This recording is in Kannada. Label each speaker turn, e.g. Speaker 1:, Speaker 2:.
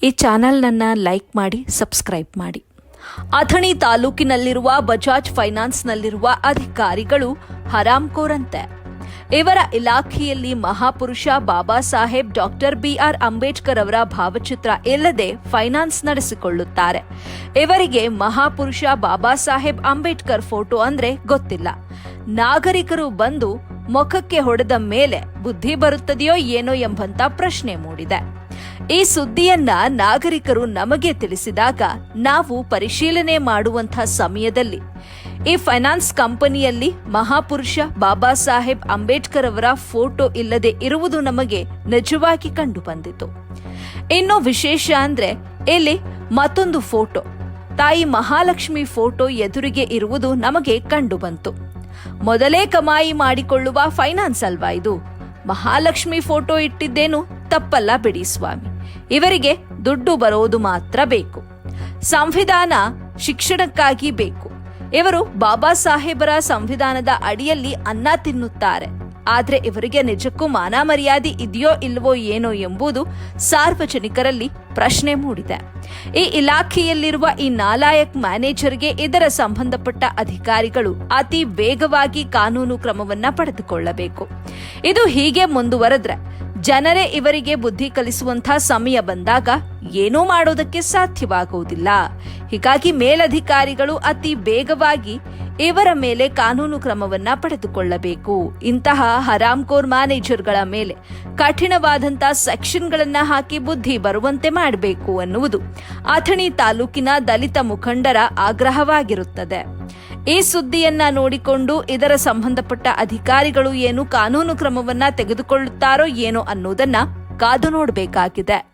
Speaker 1: ಈ ಚಾನಲ್ನನ್ನು ಲೈಕ್ ಮಾಡಿ, ಸಬ್ಸ್ಕ್ರೈಬ್ ಮಾಡಿ. ಅಥಣಿ ತಾಲೂಕಿನಲ್ಲಿರುವ ಬಜಾಜ್ ಫೈನಾನ್ಸ್ನಲ್ಲಿರುವ ಅಧಿಕಾರಿಗಳು ಹರಾಮ್ಖೋರಂತೆ. ಇವರ ಇಲಾಖೆಯಲ್ಲಿ ಮಹಾಪುರುಷ ಬಾಬಾ ಸಾಹೇಬ್ ಡಾಕ್ಟರ್ BR ಅಂಬೇಡ್ಕರ್ ಅವರ ಭಾವಚಿತ್ರ ಇಲ್ಲದೆ ಫೈನಾನ್ಸ್ ನಡೆಸಿಕೊಳ್ಳುತ್ತಾರೆ. ಇವರಿಗೆ ಮಹಾಪುರುಷ ಬಾಬಾ ಸಾಹೇಬ್ ಅಂಬೇಡ್ಕರ್ ಫೋಟೋ ಅಂದ್ರೆ ಗೊತ್ತಿಲ್ಲ. ನಾಗರಿಕರು ಬಂದು ಮುಖಕ್ಕೆ ಹೊಡೆದ ಮೇಲೆ ಬುದ್ಧಿ ಬರುತ್ತದೆಯೋ ಏನೋ ಎಂಬಂತ ಪ್ರಶ್ನೆ ಮೂಡಿದೆ. ಈ ಸುದ್ದಿಯನ್ನ ನಾಗರಿಕರು ನಮಗೆ ತಿಳಿಸಿದಾಗ ನಾವು ಪರಿಶೀಲನೆ ಮಾಡುವಂತಹ ಸಮಯದಲ್ಲಿ ಈ ಫೈನಾನ್ಸ್ ಕಂಪನಿಯಲ್ಲಿ ಮಹಾಪುರುಷ ಬಾಬಾ ಸಾಹೇಬ್ ಅಂಬೇಡ್ಕರ್ ಅವರ ಫೋಟೋ ಇಲ್ಲದೆ ಇರುವುದು ನಮಗೆ ನಿಜವಾಗಿ ಕಂಡು ಬಂದಿತು. ಇನ್ನು ವಿಶೇಷ ಅಂದ್ರೆ ಇಲ್ಲಿ ಮತ್ತೊಂದು ಫೋಟೋ, ತಾಯಿ ಮಹಾಲಕ್ಷ್ಮಿ ಫೋಟೋ ಎದುರಿಗೆ ಇರುವುದು ನಮಗೆ ಕಂಡು ಬಂತು. ಮೊದಲೇ ಕಮಾಯಿ ಮಾಡಿಕೊಳ್ಳುವ ಫೈನಾನ್ಸ್ ಅಲ್ವಾ ಇದು? ಮಹಾಲಕ್ಷ್ಮಿ ಫೋಟೋ ಇಟ್ಟಿದ್ದೇನು ತಪ್ಪಲ್ಲ ಬಿಡಿ ಸ್ವಾಮಿ. ಇವರಿಗೆ ದುಡ್ಡು ಬರೋದು ಮಾತ್ರ ಬೇಕು. ಸಂವಿಧಾನ ಶಿಕ್ಷಣಕ್ಕಾಗಿ ಬೇಕು. ಇವರು ಬಾಬಾ ಸಾಹೇಬರ ಸಂವಿಧಾನದ ಅಡಿಯಲ್ಲಿ ಅನ್ನ ತಿನ್ನುತ್ತಾರೆ. ಆದ್ರೆ ಇವರಿಗೆ ನಿಜಕ್ಕೂ ಮಾನ ಮರ್ಯಾದೆ ಇದೆಯೋ ಇಲ್ವೋ ಏನೋ ಎಂಬುದು ಸಾರ್ವಜನಿಕರಲ್ಲಿ ಪ್ರಶ್ನೆ ಮೂಡಿದೆ. ಈ ಇಲಾಖೆಯಲ್ಲಿರುವ ಈ ನಾಲಾಯಕ್ ಮ್ಯಾನೇಜರ್ಗೆ ಇದರ ಸಂಬಂಧಪಟ್ಟ ಅಧಿಕಾರಿಗಳು ಅತಿ ವೇಗವಾಗಿ ಕಾನೂನು ಕ್ರಮವನ್ನ ಪಡೆದುಕೊಳ್ಳಬೇಕು. ಇದು ಹೀಗೆ ಮುಂದುವರೆದ್ರೆ ಜನರೇ ಇವರಿಗೆ ಬುದ್ಧಿ ಕಲಿಸುವಂತಹ ಸಮಯ ಬಂದಾಗ ಏನೂ ಮಾಡೋದಕ್ಕೆ ಸಾಧ್ಯವಾಗುವುದಿಲ್ಲ. ಹೀಗಾಗಿ ಮೇಲಧಿಕಾರಿಗಳು ಅತಿ ವೇಗವಾಗಿ ಇವರ ಮೇಲೆ ಕಾನೂನು ಕ್ರಮವನ್ನ ಪಡೆದುಕೊಳ್ಳಬೇಕು. ಇಂತಹ ಹರಾಮ್ಖೋರ್ ಮ್ಯಾನೇಜರ್ಗಳ ಮೇಲೆ ಕಠಿಣವಾದಂತಹ ಸೆಕ್ಷನ್ಗಳನ್ನ ಹಾಕಿ ಬುದ್ಧಿ ಬರುವಂತೆ ಮಾಡಬೇಕು ಅನ್ನುವುದು ಅಥಣಿ ತಾಲೂಕಿನ ದಲಿತ ಮುಖಂಡರ ಆಗ್ರಹವಾಗಿರುತ್ತದೆ. ಈ ಸುದ್ದಿಯನ್ನ ನೋಡಿಕೊಂಡು ಇದರ ಸಂಬಂಧಪಟ್ಟ ಅಧಿಕಾರಿಗಳು ಏನು ಕಾನೂನು ಕ್ರಮವನ್ನ ತೆಗೆದುಕೊಳ್ಳುತ್ತಾರೋ ಏನೋ ಅನ್ನೋದನ್ನ ಕಾದು ನೋಡಬೇಕಾಗಿದೆ.